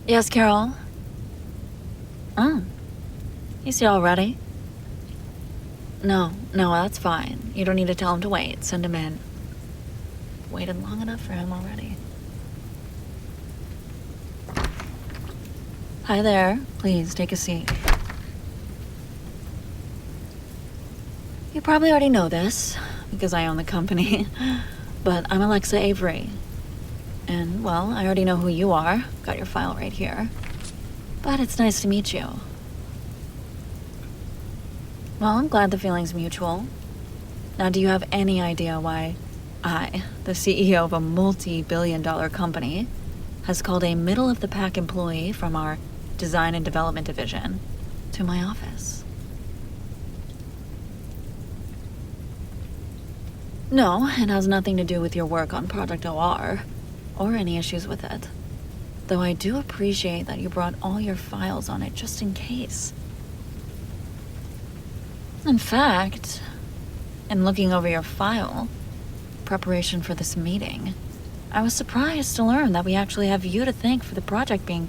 Yes, Carol? Oh, he's here already? No, that's fine. You don't need to tell him to wait. Send him in. Waited long enough for him already. Hi there. Please, take a seat. You probably already know this, because I own the company, but I'm Alexa Avery. And, well, I already know who you are. Got your file right here. But it's nice to meet you. Well, I'm glad the feeling's mutual. Now, do you have any idea why I, the CEO of a multi-billion-dollar company, has called a middle-of-the-pack employee from our design and development division to my office? No, it has nothing to do with your work on Project OR, or any issues with it. Though I do appreciate that you brought all your files on it just in case. In fact, in looking over your file, preparation for this meeting, I was surprised to learn that we actually have you to thank for the project being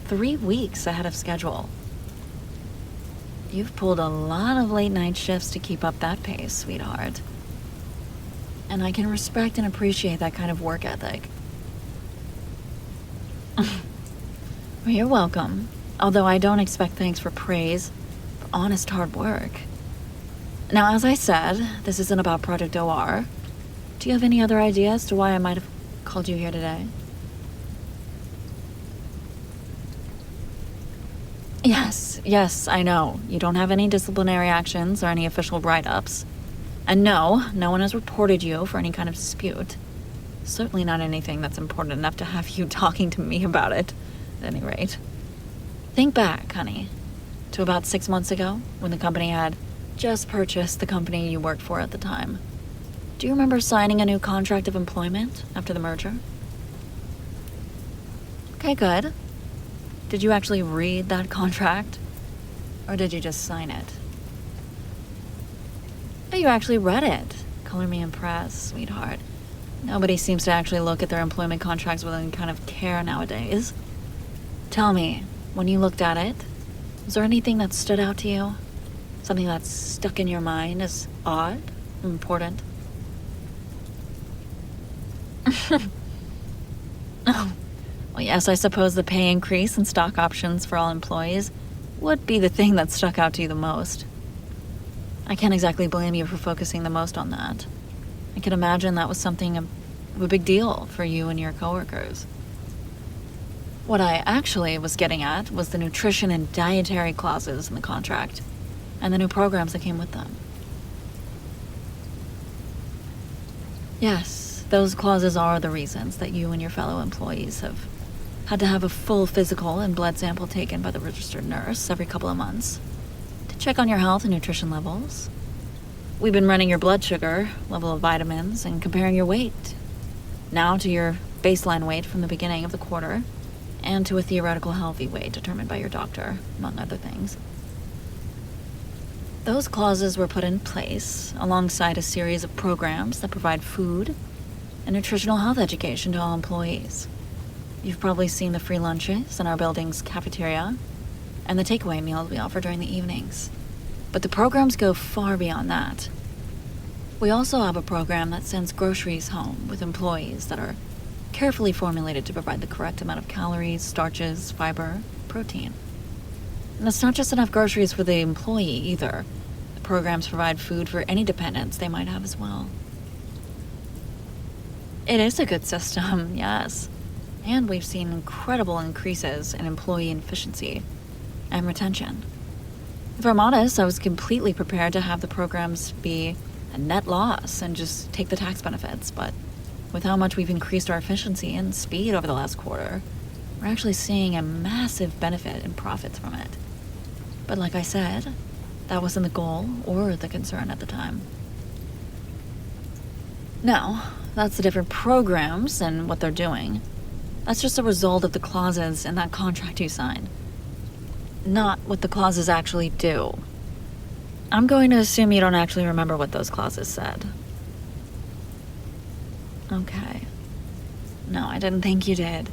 3 weeks ahead of schedule. You've pulled a lot of late night shifts to keep up that pace, sweetheart. And I can respect and appreciate that kind of work ethic. Well, you're welcome, although I don't expect thanks for praise, for honest hard work. Now, as I said, this isn't about Project OR. Do you have any other ideas as to why I might have called you here today? Yes, I know. You don't have any disciplinary actions or any official write-ups. And no one has reported you for any kind of dispute. Certainly not anything that's important enough to have you talking to me about it, at any rate. Think back, honey, to about 6 months ago, when the company had just purchased the company you worked for at the time. Do you remember signing a new contract of employment after the merger? Okay, good. Did you actually read that contract? Or did you just sign it? Oh, you actually read it. Color me impressed, sweetheart. Nobody seems to actually look at their employment contracts with any kind of care nowadays. Tell me, when you looked at it, was there anything that stood out to you? Something that stuck in your mind as odd, important? Oh, well, yes, I suppose the pay increase and stock options for all employees would be the thing that stuck out to you the most. I can't exactly blame you for focusing the most on that. I can imagine that was something of a big deal for you and your coworkers. What I actually was getting at was the nutrition and dietary clauses in the contract, and the new programs that came with them. Yes, those clauses are the reasons that you and your fellow employees have had to have a full physical and blood sample taken by the registered nurse every couple of months to check on your health and nutrition levels. We've been running your blood sugar, level of vitamins, and comparing your weight now to your baseline weight from the beginning of the quarter and to a theoretical healthy weight determined by your doctor, among other things. Those clauses were put in place alongside a series of programs that provide food and nutritional health education to all employees. You've probably seen the free lunches in our building's cafeteria and the takeaway meals we offer during the evenings. But the programs go far beyond that. We also have a program that sends groceries home with employees that are carefully formulated to provide the correct amount of calories, starches, fiber, protein. And it's not just enough groceries for the employee either. The programs provide food for any dependents they might have as well. It is a good system, yes. And we've seen incredible increases in employee efficiency and retention. If I'm honest, I was completely prepared to have the programs be a net loss and just take the tax benefits, but with how much we've increased our efficiency and speed over the last quarter, we're actually seeing a massive benefit in profits from it. But like I said, that wasn't the goal or the concern at the time. Now, that's the different programs and what they're doing. That's just a result of the clauses in that contract you signed, not what the clauses actually do. I'm going to assume you don't actually remember what those clauses said. Okay. No, I didn't think you did.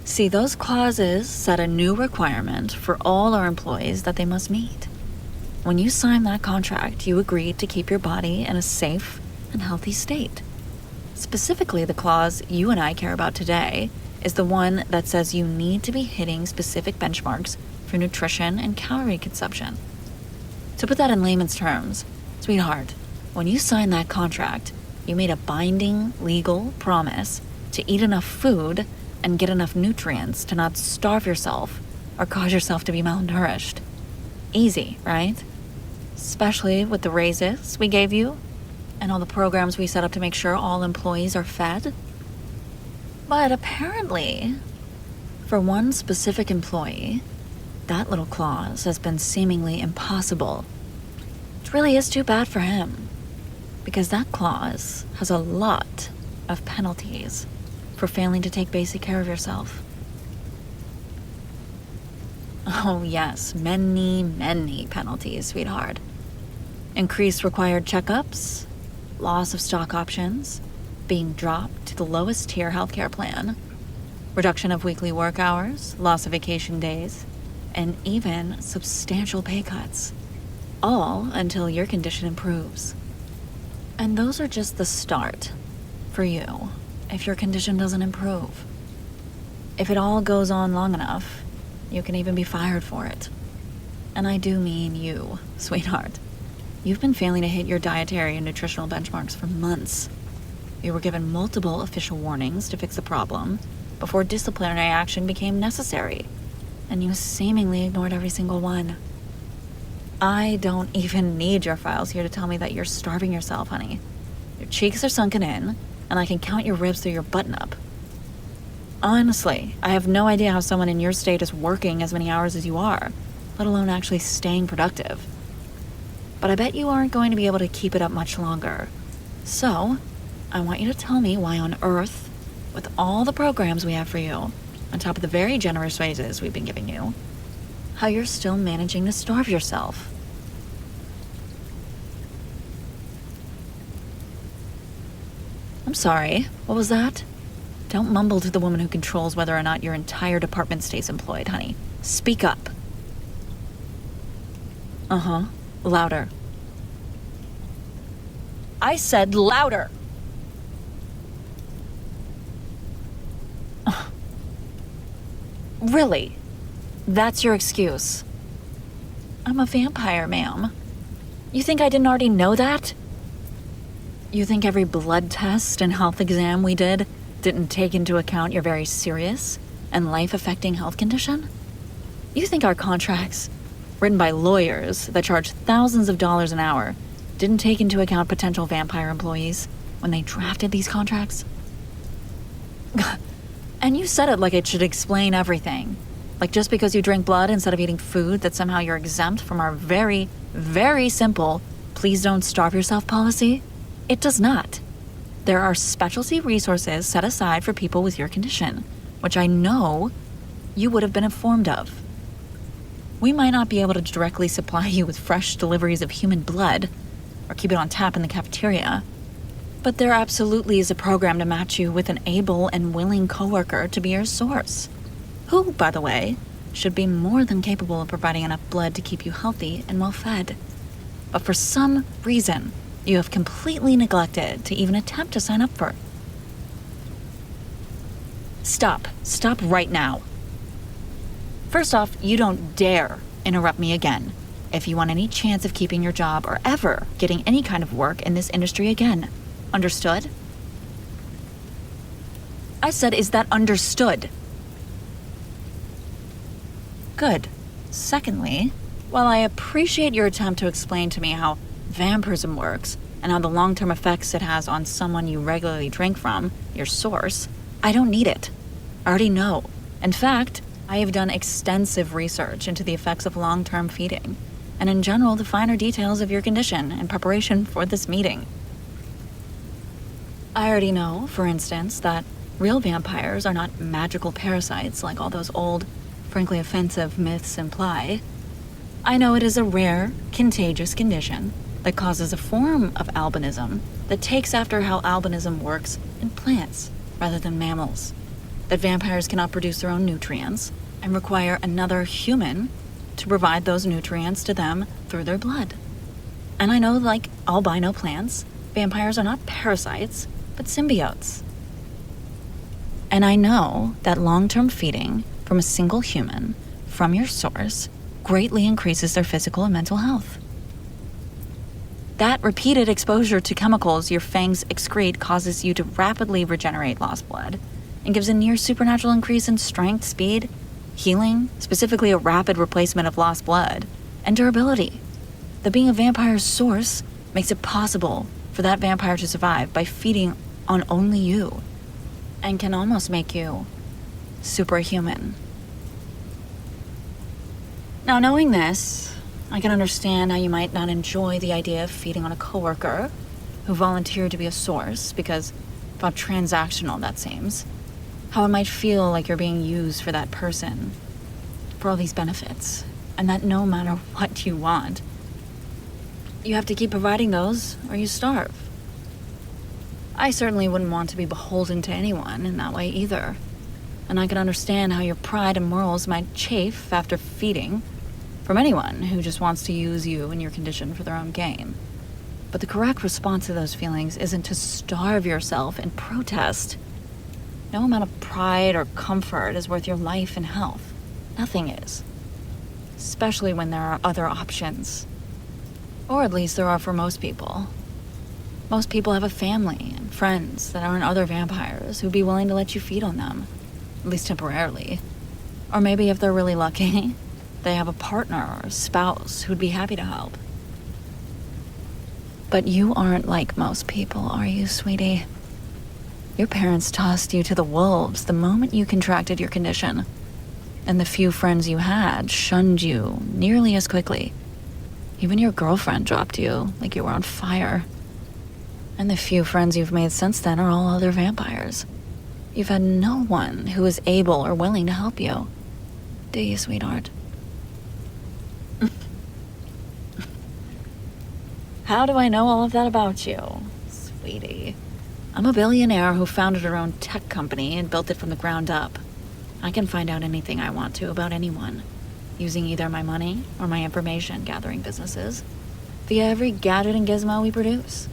See, those clauses set a new requirement for all our employees that they must meet. When you sign that contract, you agreed to keep your body in a safe and healthy state. Specifically, the clause you and I care about today is the one that says you need to be hitting specific benchmarks for nutrition and calorie consumption. To put that in layman's terms, sweetheart, when you signed that contract, you made a binding legal promise to eat enough food and get enough nutrients to not starve yourself or cause yourself to be malnourished. Easy, right? Especially with the raises we gave you and all the programs we set up to make sure all employees are fed. But apparently, for one specific employee, that little clause has been seemingly impossible. It really is too bad for him, because that clause has a lot of penalties for failing to take basic care of yourself. Oh yes, many penalties, sweetheart. Increased required checkups, loss of stock options, being dropped to the lowest tier healthcare plan, reduction of weekly work hours, loss of vacation days, and even substantial pay cuts. All until your condition improves. And those are just the start for you if your condition doesn't improve. If it all goes on long enough, you can even be fired for it. And I do mean you, sweetheart. You've been failing to hit your dietary and nutritional benchmarks for months. You were given multiple official warnings to fix the problem before disciplinary action became necessary, and you seemingly ignored every single one. I don't even need your files here to tell me that you're starving yourself, honey. Your cheeks are sunken in, and I can count your ribs through your button-up. Honestly, I have no idea how someone in your state is working as many hours as you are, let alone actually staying productive. But I bet you aren't going to be able to keep it up much longer. So, I want you to tell me why on earth, with all the programs we have for you, on top of the very generous raises we've been giving you, how you're still managing to starve yourself. I'm sorry, what was that? Don't mumble to the woman who controls whether or not your entire department stays employed, honey. Speak up. Uh-huh. Louder. I said louder! Really? That's your excuse? I'm a vampire, ma'am. You think I didn't already know that? You think every blood test and health exam we didn't take into account your very serious and life-affecting health condition? You think our contracts, written by lawyers that charge thousands of dollars an hour, didn't take into account potential vampire employees when they drafted these contracts? And you said it like it should explain everything. Like just because you drink blood instead of eating food, that somehow you're exempt from our very, very simple please don't starve yourself policy? It does not. There are specialty resources set aside for people with your condition, which I know you would have been informed of. We might not be able to directly supply you with fresh deliveries of human blood or keep it on tap in the cafeteria, but there absolutely is a program to match you with an able and willing coworker to be your source, who, by the way, should be more than capable of providing enough blood to keep you healthy and well-fed. But for some reason, you have completely neglected to even attempt to sign up for it. Stop. Stop right now. First off, you don't dare interrupt me again if you want any chance of keeping your job or ever getting any kind of work in this industry again. Understood? I said, is that understood? Good. Secondly, while I appreciate your attempt to explain to me how vampirism works and how the long-term effects it has on someone you regularly drink from, your source, I don't need it. I already know. In fact, I have done extensive research into the effects of long-term feeding, and in general the finer details of your condition in preparation for this meeting. I already know, for instance, that real vampires are not magical parasites like all those old, frankly offensive myths imply. I know it is a rare, contagious condition that causes a form of albinism that takes after how albinism works in plants rather than mammals. that vampires cannot produce their own nutrients and require another human to provide those nutrients to them through their blood. And I know, like albino plants, vampires are not parasites, but symbiotes. And I know that long-term feeding from a single human from your source greatly increases their physical and mental health. That repeated exposure to chemicals your fangs excrete causes you to rapidly regenerate lost blood and gives a near supernatural increase in strength, speed, healing, specifically a rapid replacement of lost blood, and durability. The being a vampire's source makes it possible for that vampire to survive by feeding on only you, and can almost make you superhuman. Now, knowing this, I can understand how you might not enjoy the idea of feeding on a coworker who volunteered to be a source, because of how transactional that seems. How it might feel like you're being used for that person, for all these benefits, and that no matter what you want, you have to keep providing those or you starve. I certainly wouldn't want to be beholden to anyone in that way either, and I can understand how your pride and morals might chafe after feeding from anyone who just wants to use you and your condition for their own gain. But the correct response to those feelings isn't to starve yourself in protest. No amount of pride or comfort is worth your life and health. Nothing is. Especially when there are other options. Or at least there are for most people. Most people have a family and friends that aren't other vampires who'd be willing to let you feed on them, at least temporarily. Or maybe if they're really lucky, they have a partner or a spouse who'd be happy to help. But you aren't like most people, are you, sweetie? Your parents tossed you to the wolves the moment you contracted your condition, and the few friends you had shunned you nearly as quickly. Even your girlfriend dropped you like you were on fire. And the few friends you've made since then are all other vampires. You've had no one who is able or willing to help you. Do you, sweetheart? How do I know all of that about you, sweetie? I'm a billionaire who founded her own tech company and built it from the ground up. I can find out anything I want to about anyone, using either my money or my information gathering businesses, via every gadget and gizmo we produce.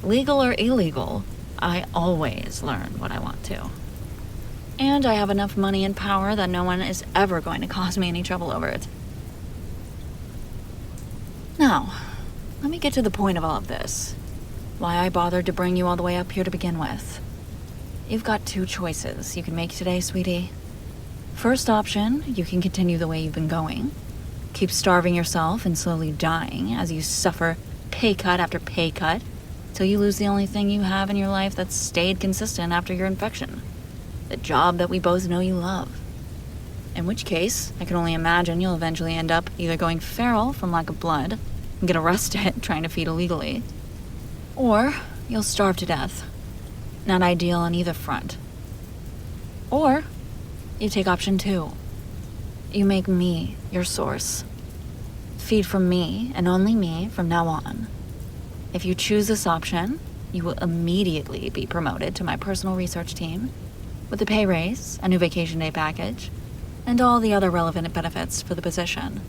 Legal or illegal, I always learn what I want to. And I have enough money and power that no one is ever going to cause me any trouble over it. Now, let me get to the point of all of this. Why I bothered to bring you all the way up here to begin with. You've got two choices you can make today, sweetie. First option, you can continue the way you've been going. Keep starving yourself and slowly dying as you suffer pay cut after pay cut till you lose the only thing you have in your life that's stayed consistent after your infection. The job that we both know you love. In which case, I can only imagine you'll eventually end up either going feral from lack of blood and get arrested trying to feed illegally, or you'll starve to death. Not ideal on either front. Or you take option 2. You make me your source. Feed from me and only me from now on. If you choose this option, you will immediately be promoted to my personal research team with a pay raise, a new vacation day package, and all the other relevant benefits for the position.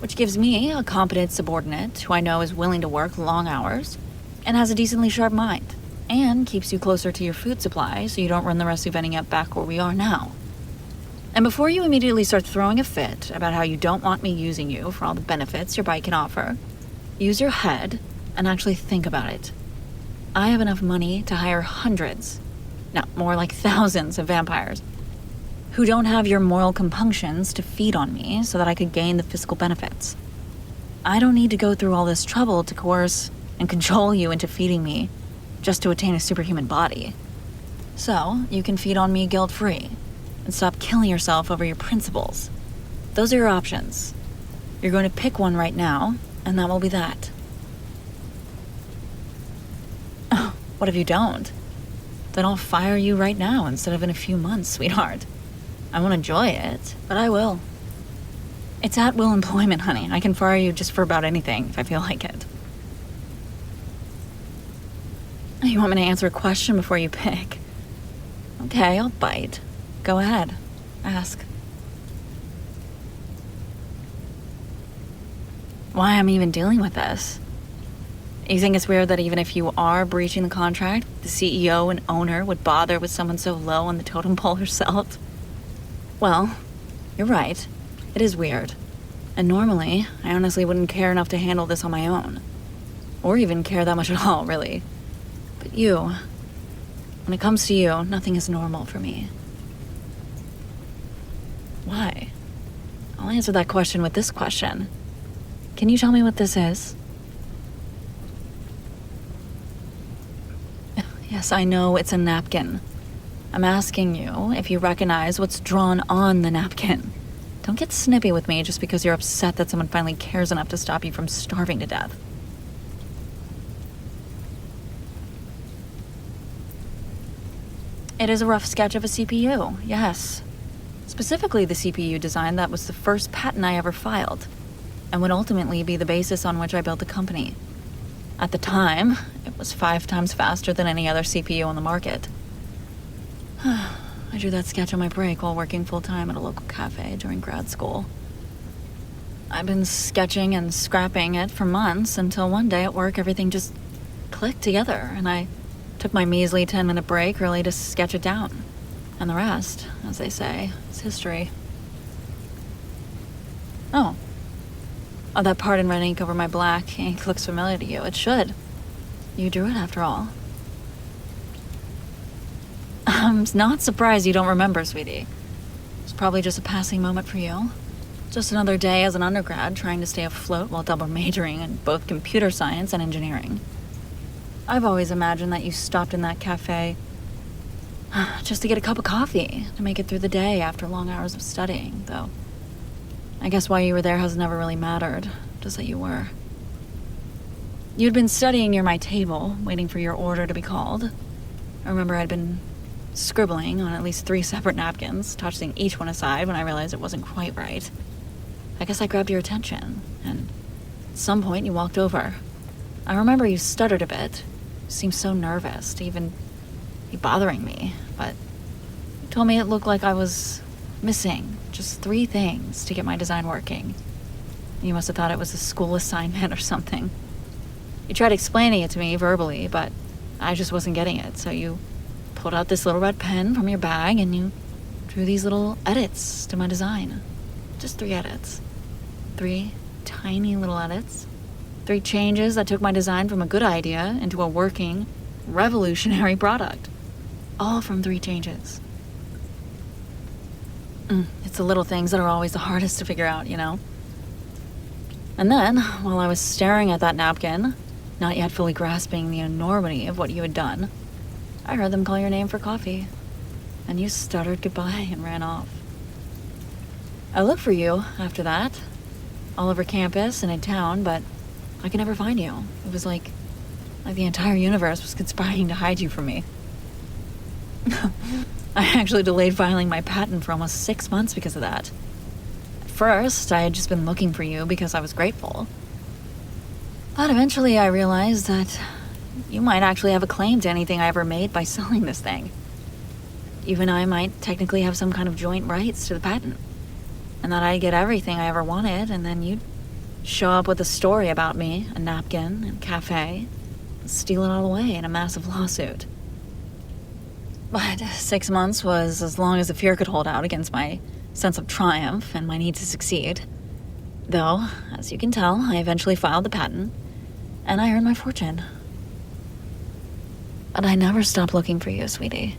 Which gives me a competent subordinate who I know is willing to work long hours and has a decently sharp mind, and keeps you closer to your food supply so you don't run the risk of ending up back where we are now. And before you immediately start throwing a fit about how you don't want me using you for all the benefits your bite can offer, use your head and actually think about it. I have enough money to hire hundreds, no, more like thousands of vampires who don't have your moral compunctions to feed on me so that I could gain the physical benefits. I don't need to go through all this trouble to coerce and control you into feeding me just to attain a superhuman body. So, you can feed on me guilt-free and stop killing yourself over your principles. Those are your options. You're going to pick one right now, and that will be that. Oh, what if you don't? Then I'll fire you right now instead of in a few months, sweetheart. I won't enjoy it, but I will. It's at-will employment, honey. I can fire you just for about anything if I feel like it. You want me to answer a question before you pick? Okay, I'll bite. Go ahead. Ask. Why I'm even dealing with this? You think it's weird that even if you are breaching the contract, the CEO and owner would bother with someone so low on the totem pole herself? Well, you're right. It is weird. And normally, I honestly wouldn't care enough to handle this on my own. Or even care that much at all, really. But you, when it comes to you, nothing is normal for me. Why? I'll answer that question with this question. Can you tell me what this is? Yes, I know it's a napkin. I'm asking you if you recognize what's drawn on the napkin. Don't get snippy with me just because you're upset that someone finally cares enough to stop you from starving to death. It is a rough sketch of a CPU, yes. Specifically the CPU design that was the first patent I ever filed, and would ultimately be the basis on which I built the company. At the time, it was 5 times faster than any other CPU on the market. I drew that sketch on my break while working full-time at a local cafe during grad school. I've been sketching and scrapping it for months until one day at work everything just clicked together, and I took my measly 10-minute break really to sketch it down. And the rest, as they say, is history. Oh, that part in red ink over my black ink looks familiar to you. It should. You drew it after all. I'm not surprised you don't remember, sweetie. It's probably just a passing moment for you. Just another day as an undergrad trying to stay afloat while double majoring in both computer science and engineering. I've always imagined that you stopped in that cafe just to get a cup of coffee to make it through the day after long hours of studying, though I guess why you were there has never really mattered, just that you were. You'd been studying near my table, waiting for your order to be called. I remember I'd been scribbling on at least 3 separate napkins, tossing each one aside when I realized it wasn't quite right. I guess I grabbed your attention, and at some point you walked over. I remember you stuttered a bit. You seemed so nervous to even be bothering me, but you told me it looked like I was missing just 3 things to get my design working. You must have thought it was a school assignment or something. You tried explaining it to me verbally, but I just wasn't getting it, so you pulled out this little red pen from your bag and you drew these little edits to my design. Just 3 edits. 3 tiny little edits. 3 changes that took my design from a good idea into a working, revolutionary product. All from 3 changes. It's the little things that are always the hardest to figure out, you know? And then, while I was staring at that napkin, not yet fully grasping the enormity of what you had done, I heard them call your name for coffee, and you stuttered goodbye and ran off. I looked for you after that, all over campus and in town, but I could never find you. It was like the entire universe was conspiring to hide you from me. I actually delayed filing my patent for almost 6 months because of that. At first, I had just been looking for you because I was grateful. But eventually I realized that you might actually have a claim to anything I ever made by selling this thing. You and I might technically have some kind of joint rights to the patent. And that I'd get everything I ever wanted, and then you'd show up with a story about me, a napkin, and a cafe, and steal it all away in a massive lawsuit. But 6 months was as long as the fear could hold out against my sense of triumph and my need to succeed. Though, as you can tell, I eventually filed the patent, and I earned my fortune. But I never stopped looking for you, sweetie.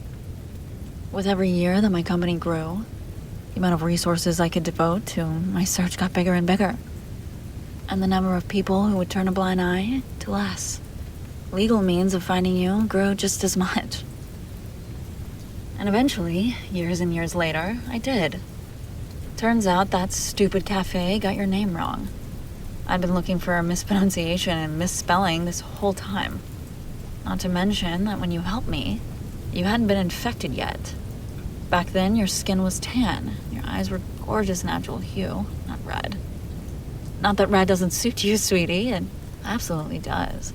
With every year that my company grew, the amount of resources I could devote to my search got bigger and bigger. And the number of people who would turn a blind eye to less. Legal means of finding you grew just as much. And eventually, years and years later, I did. Turns out that stupid cafe got your name wrong. I'd been looking for a mispronunciation and misspelling this whole time. Not to mention that when you helped me, you hadn't been infected yet. Back then, your skin was tan. Your eyes were gorgeous natural hue, not red. Not that red doesn't suit you, sweetie. It absolutely does.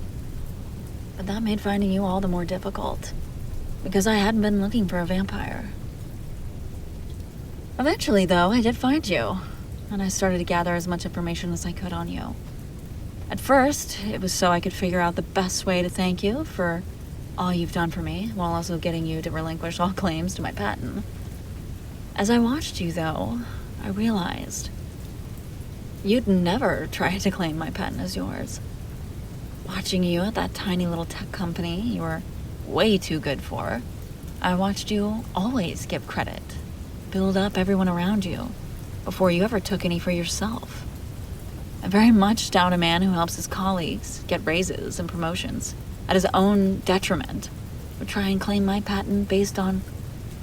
But that made finding you all the more difficult. because I hadn't been looking for a vampire. Eventually, though, I did find you, and I started to gather as much information as I could on you. At first, it was so I could figure out the best way to thank you for all you've done for me, while also getting you to relinquish all claims to my patent. As I watched you, though, I realized you'd never try to claim my patent as yours. Watching you at that tiny little tech company you were way too good for, I watched you always give credit, build up everyone around you, before you ever took any for yourself. I very much doubt a man who helps his colleagues get raises and promotions at his own detriment would try and claim my patent based on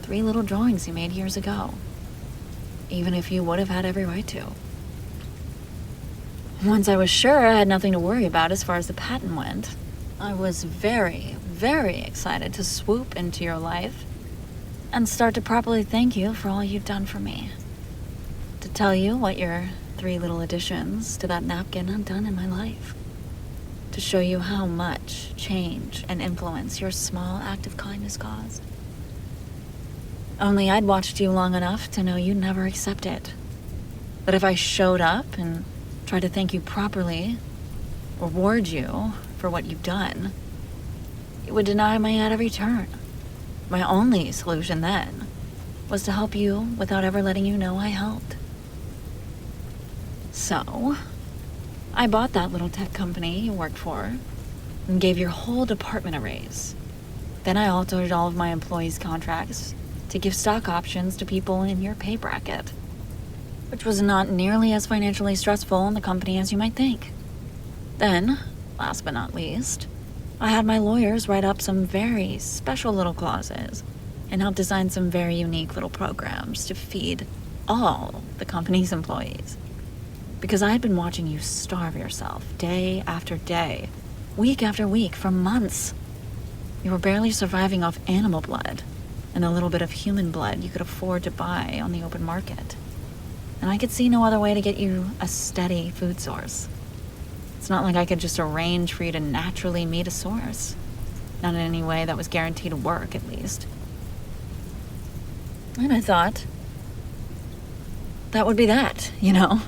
3 little drawings you made years ago, even if you would have had every right to. Once I was sure I had nothing to worry about as far as the patent went, I was very, very excited to swoop into your life and start to properly thank you for all you've done for me. To tell you what your 3 little additions to that napkin have done in my life. To show you how much change and influence your small act of kindness caused. Only I'd watched you long enough to know you'd never accept it. That if I showed up and tried to thank you properly, reward you for what you've done, you would deny me at every turn. My only solution then was to help you without ever letting you know I helped. So, I bought that little tech company you worked for and gave your whole department a raise. Then I altered all of my employees' contracts to give stock options to people in your pay bracket, which was not nearly as financially stressful in the company as you might think. Then, last but not least, I had my lawyers write up some very special little clauses and help design some very unique little programs to feed all the company's employees. Because I had been watching you starve yourself day after day, week after week, for months. You were barely surviving off animal blood and a little bit of human blood you could afford to buy on the open market. And I could see no other way to get you a steady food source. It's not like I could just arrange for you to naturally meet a source. Not in any way that was guaranteed to work, at least. And I thought, that would be that, you know?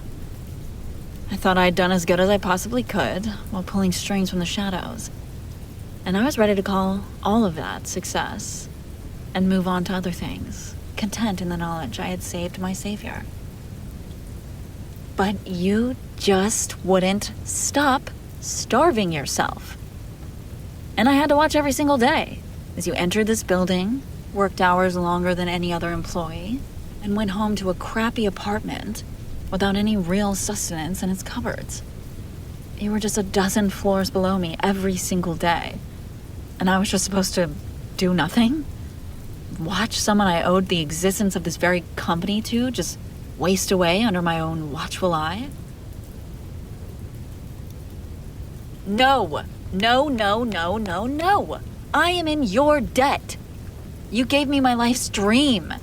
I thought I'd done as good as I possibly could while pulling strings from the shadows. And I was ready to call all of that success and move on to other things, content in the knowledge I had saved my savior. But you just wouldn't stop starving yourself. And I had to watch every single day as you entered this building, worked hours longer than any other employee, and went home to a crappy apartment without any real sustenance in its cupboards. You were just a dozen floors below me every single day. And I was just supposed to do nothing? Watch someone I owed the existence of this very company to just waste away under my own watchful eye? No. No, no, no, no, no. I am in your debt. You gave me my life's dream.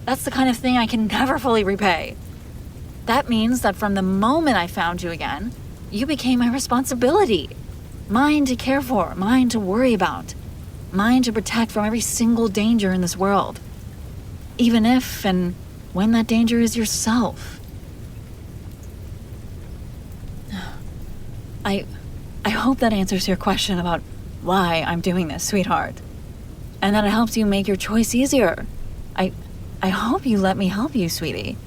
That's the kind of thing I can never fully repay. That means that from the moment I found you again, you became my responsibility. Mine to care for, mine to worry about, mine to protect from every single danger in this world. Even if and when that danger is yourself. I hope that answers your question about why I'm doing this, sweetheart. And that it helps you make your choice easier. I hope you let me help you, sweetie.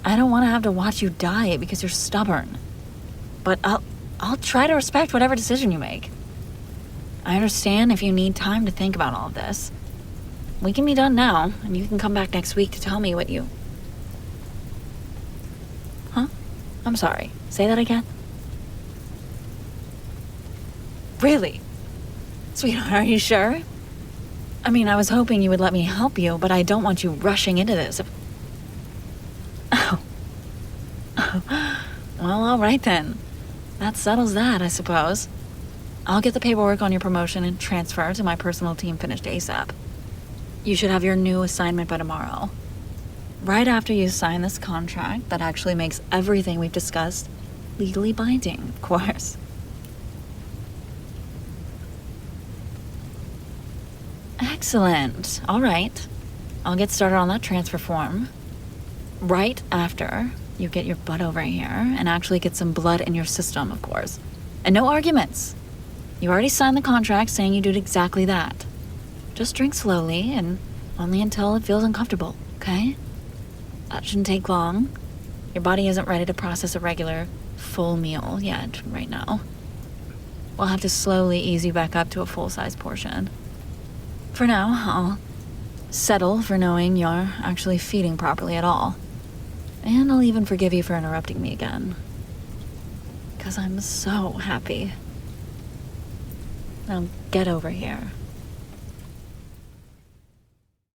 I don't want to have to watch you die because you're stubborn. But I'll try to respect whatever decision you make. I understand if you need time to think about all of this. We can be done now, and you can come back next week to tell me what you... Huh? I'm sorry. Say that again? Really? Sweetheart, are you sure? I mean, I was hoping you would let me help you, but I don't want you rushing into this. Oh. Well, all right then. That settles that, I suppose. I'll get the paperwork on your promotion and transfer to my personal team finished ASAP. You should have your new assignment by tomorrow. Right after you sign this contract that actually makes everything we've discussed legally binding, of course. Excellent. All right. I'll get started on that transfer form. Right after you get your butt over here and actually get some blood in your system, of course. And no arguments. You already signed the contract saying you did exactly that. Just drink slowly and only until it feels uncomfortable, okay? That shouldn't take long. Your body isn't ready to process a regular, full meal yet, right now. We'll have to slowly ease you back up to a full-size portion. For now, I'll settle for knowing you're actually feeding properly at all. And I'll even forgive you for interrupting me again. 'Cause I'm so happy. Now get over here.